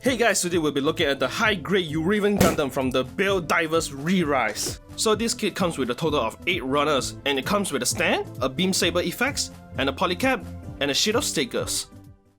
Hey guys, today we'll be looking at the high-grade Uraven Gundam from the Build Divers Re-Rise. So this kit comes with a total of 8 runners, and it comes with a stand, a beam saber effects, and a polycap, and a sheet of stickers.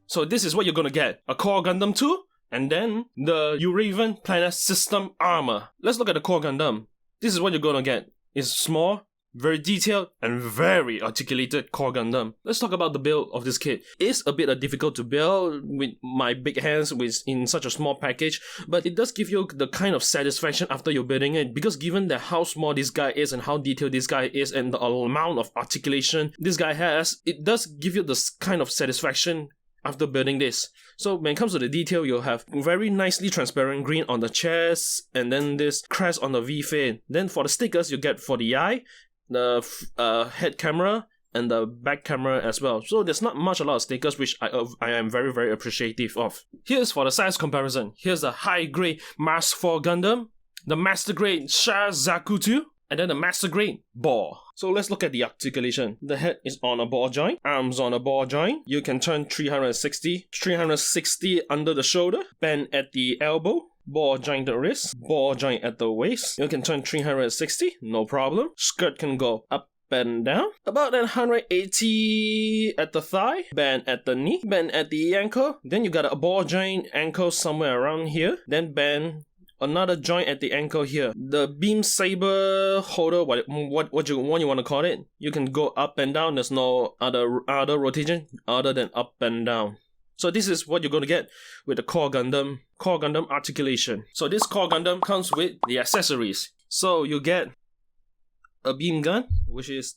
So this is what you're gonna get: a Core Gundam 2, and then the Uraven Planet System Armor. Let's look at the Core Gundam. This is what you're gonna get. It's small, very detailed, and very articulated Core Gundam. Let's talk about the build of this kit. It's a bit difficult to build with my big hands in such a small package, but it does give you the kind of satisfaction after you're building it, because given that how small this guy is and how detailed this guy is and the amount of articulation this guy has, it does give you this kind of satisfaction after building this. So when it comes to the detail, you'll have very nicely transparent green on the chest, and then this crest on the V-fin. Then for the stickers, you get for the eye, the head camera, and the back camera as well. So there's not a lot of stickers, which I am very appreciative of. Here's for the size comparison. Here's the high grade Mars 4 Gundam, the master grade Sha Zaku 2, and then the master grade Ball. So let's look at the articulation. The head is on a ball joint, arms on a ball joint. You can turn 360 under the shoulder, bend at the elbow, ball joint the wrist, ball joint at the waist. You can turn 360, no problem. Skirt can go up and down. About 180 at the thigh, bend at the knee, bend at the ankle. Then you got a ball joint ankle somewhere around here. Then bend another joint at the ankle here. The beam saber holder, what you want to call it, you can go up and down. There's no other rotation other than up and down. So this is what you're going to get with the Core Gundam articulation. So this Core Gundam comes with the accessories. So you get a beam gun, which is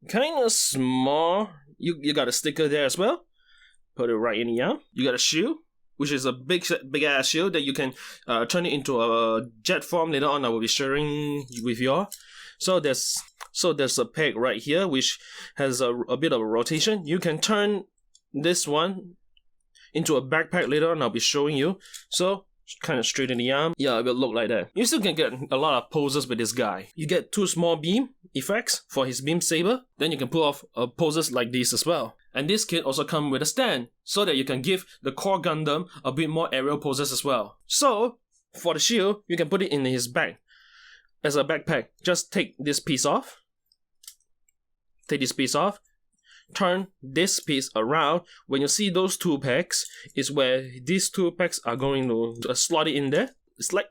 kind of small. You got a sticker there as well. Put it right in the arm. You got a shield, which is a big ass shield that you can turn it into a jet form. Later on I will be sharing with you all. So there's a peg right here which has a bit of a rotation. You can turn this one into a backpack. Later on I'll be showing you. So kind of straight in the arm. Yeah, it will look like that. You still can get a lot of poses with this guy. You get 2 small beam effects for his beam saber. Then you can pull off poses like these as well. And this kit also comes with a stand, so that you can give the Core Gundam a bit more aerial poses as well. So for the shield, you can put it in his bag as a backpack. Just take this piece off. Turn this piece around. When you see those 2 pegs, is where these 2 pegs are going to slot it in there.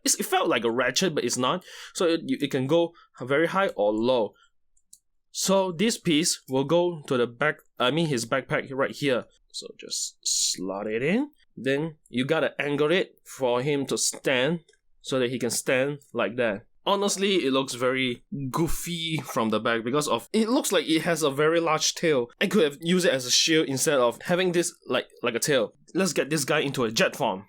It felt like a ratchet, but it's not. So it can go very high or low. So this piece will go to the back. His backpack right here. So just slot it in. Then you gotta angle it for him to stand, so that he can stand like that. Honestly, it looks very goofy from the back because it looks like it has a very large tail. I could have used it as a shield instead of having this like a tail. Let's get this guy into a jet form.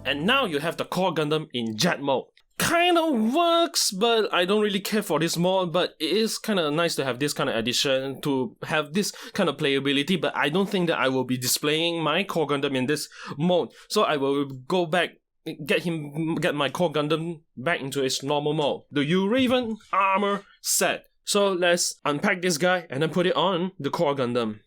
And now you have the Core Gundam in jet mode. Kind of works, but I don't really care for this mode. But it is kind of nice to have this kind of addition, to have this kind of playability. But I don't think that I will be displaying my Core Gundam in this mode. So I will go back, get my Core Gundam back into its normal mode. The Uraven armor set. So let's unpack this guy and then put it on the Core Gundam.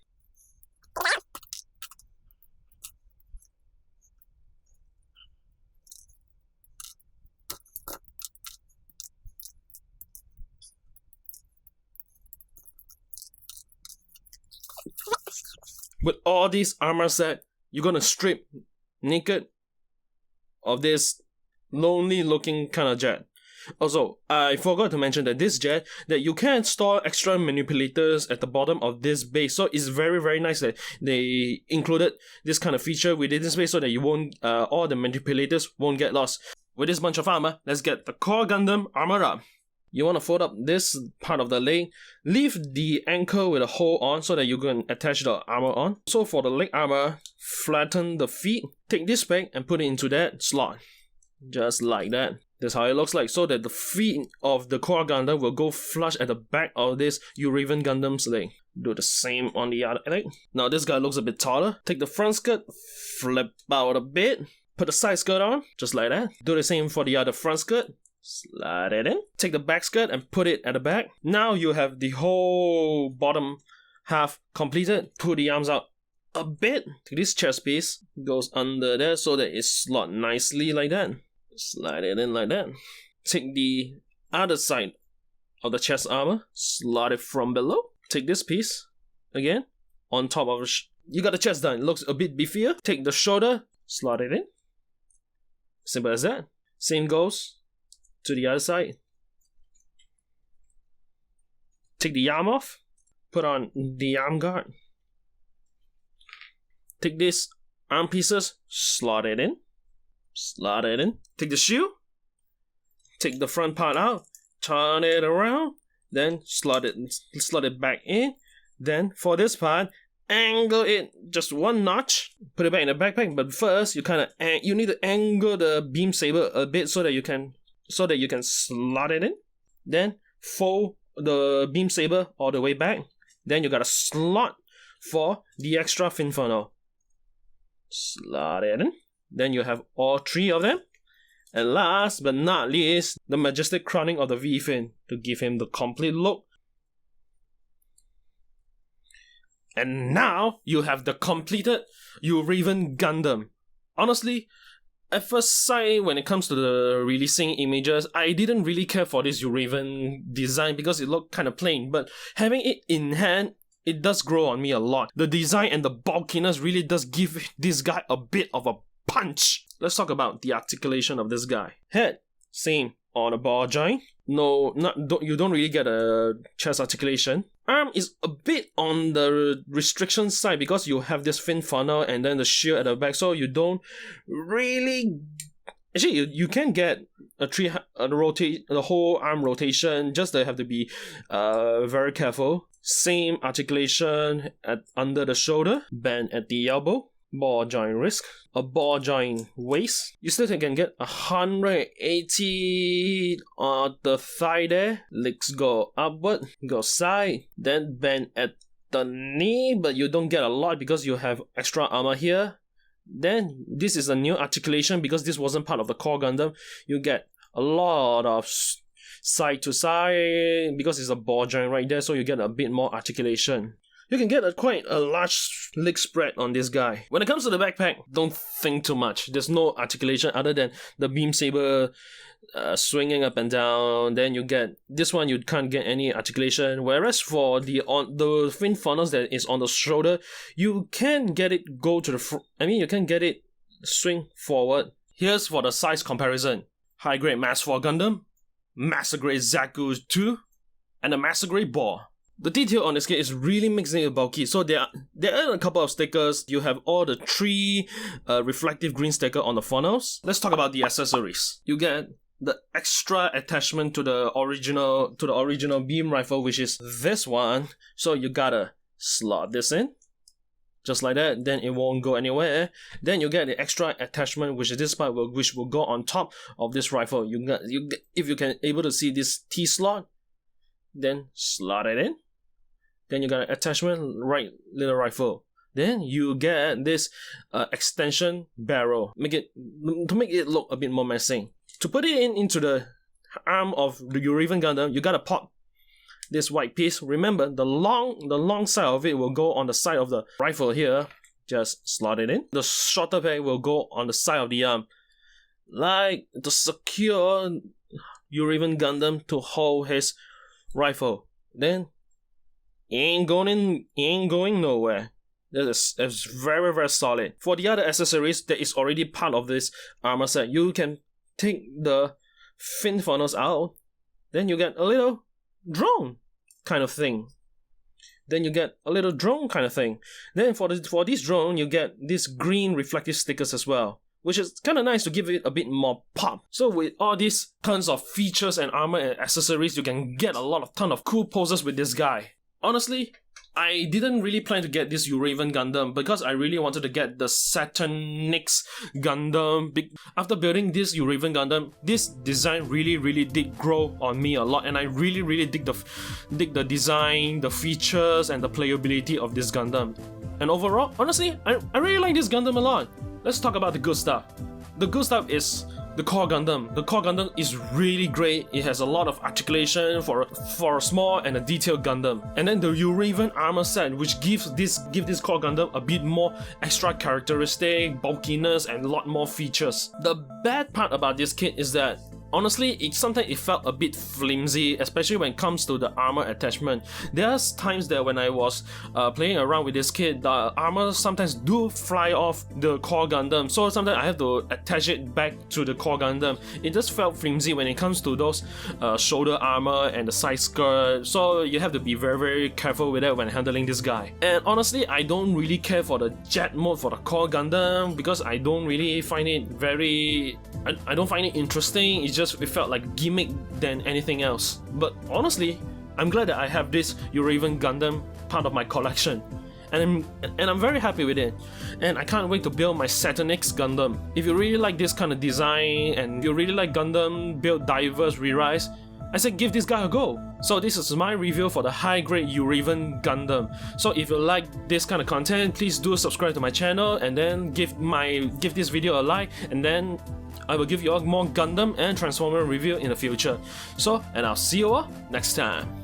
With all these armor set, you're gonna strip naked of this lonely looking kind of jet. Also, I forgot to mention that this jet, that you can install extra manipulators at the bottom of this base. So it's very nice that they included this kind of feature within this base, so that you won't, all the manipulators won't get lost. With this bunch of armor, let's get the Core Gundam armor up. you want to fold up this part of the leg, leave the ankle with a hole on so that you can attach the armor on. So for the leg armor, flatten the feet. Take this peg and put it into that slot. Just like that. That's how it looks like, so that the feet of the core Gundam will go flush at the back of this Uraven Gundam's leg. Do the same on the other leg. Now this guy looks a bit taller. Take the front skirt, flip out a bit, put the side skirt on, just like that. Do the same for the other front skirt. Slide it in. Take the back skirt and put it at the back. Now you have the whole bottom half completed. Put the arms out a bit. Take this chest piece, goes under there so that it slots nicely like that. Slide it in like that. Take the other side of the chest armor, slot it from below. Take this piece, again, on top of you got the chest done, it looks a bit beefier. Take the shoulder, slot it in. Simple as that. Same goes to the other side. Take the arm off, put on the arm guard. Take these arm pieces, slot it in. Slot it in. Take the shoe. Take the front part out. Turn it around. Then slot it back in. Then for this part, angle it just one notch. Put it back in the backpack. But first, you need to angle the beam saber a bit so that you can slot it in. Then fold the beam saber all the way back. Then you got a slot for the extra fin funnel. Slot it in. Then you have all three of them. And last but not least, the majestic crowning of the V-fin to give him the complete look. And now you have the completed Uraven Gundam. Honestly, at first sight, when it comes to the releasing images, I didn't really care for this Uraven design because it looked kind of plain. But having it in hand, it does grow on me a lot. The design and the bulkiness really does give this guy a bit of a punch. Let's talk about the articulation of this guy. Head, same on a ball joint. You don't really get a chest articulation. Arm is a bit on the restriction side because you have this fin funnel and then the shield at the back, so you don't really. Actually, you can get the whole arm rotation. Just have to be very careful. Same articulation under the shoulder, bend at the elbow. Ball joint wrist, a ball joint waist. You still can get 180 on the thigh there. Legs go upward, go side, then bend at the knee, but you don't get a lot because you have extra armor here. Then this is a new articulation because this wasn't part of the core Gundam. You get a lot of side to side because it's a ball joint right there, so you get a bit more articulation. You can get quite a large leg spread on this guy. When it comes to the backpack, don't think too much. There's no articulation other than the beam saber swinging up and down. Then you get this one, you can't get any articulation. Whereas for the fin funnels that is on the shoulder, you can get it go to the front. You can get it swing forward. Here's for the size comparison: high grade Mass 4 Gundam, Master Grade Zaku 2, and the Master Grade Ball. The detail on this kit is really making it bulky. So there are a couple of stickers. You have all the three reflective green sticker on the funnels. Let's talk about the accessories. You get the extra attachment to the original beam rifle, which is this one. So you gotta slot this in, just like that. Then it won't go anywhere. Then you get the extra attachment, which is this part, which will go on top of this rifle. If you can able to see this T slot, then slot it in. Then you got an attachment right little rifle. Then you get this extension barrel. To make it look a bit more menacing. To put it into the arm of the Uraven Gundam, you gotta pop this white piece. Remember, the long side of it will go on the side of the rifle here. Just slot it in. The shorter peg will go on the side of the arm, like to secure Uraven Gundam to hold his rifle. Then it ain't going nowhere. It's very, very solid. For the other accessories that is already part of this armor set, you can take the fin funnels out. Then you get a little drone kind of thing. Then for this drone, you get this green reflective stickers as well, which is kind of nice to give it a bit more pop. So with all these tons of features and armor and accessories, you can get ton of cool poses with this guy. Honestly, I didn't really plan to get this Uraven Gundam because I really wanted to get the Saturnix Gundam. After building this Uraven Gundam, this design really did grow on me a lot, and I really dig the design, the features, and the playability of this Gundam. And overall, honestly, I really like this Gundam a lot. Let's talk about the good stuff. The good stuff is the core Gundam. The core Gundam is really great. It has a lot of articulation for a small and a detailed Gundam. And then the Uraven armor set, which gives this core Gundam a bit more extra characteristic, bulkiness, and a lot more features. The bad part about this kit is that honestly, sometimes it felt a bit flimsy, especially when it comes to the armor attachment. There's times that when I was playing around with this kit, the armor sometimes do fly off the core Gundam, so sometimes I have to attach it back to the core Gundam. It just felt flimsy when it comes to those shoulder armor and the side skirt, so you have to be very careful with that when handling this guy. And honestly, I don't really care for the jet mode for the core Gundam because I don't really find it I don't find it interesting. It felt like a gimmick than anything else. But honestly, I'm glad that I have this Uraven Gundam part of my collection, and I'm very happy with it. And I can't wait to build my Saturnix Gundam. If you really like this kind of design and you really like Gundam build diverse re-rise, I said give this guy a go. So this is my review for the high-grade Uraven Gundam. So if you like this kind of content, please do subscribe to my channel and then give this video a like, and then I will give you all more Gundam and Transformer review in the future. So, and I'll see you all next time.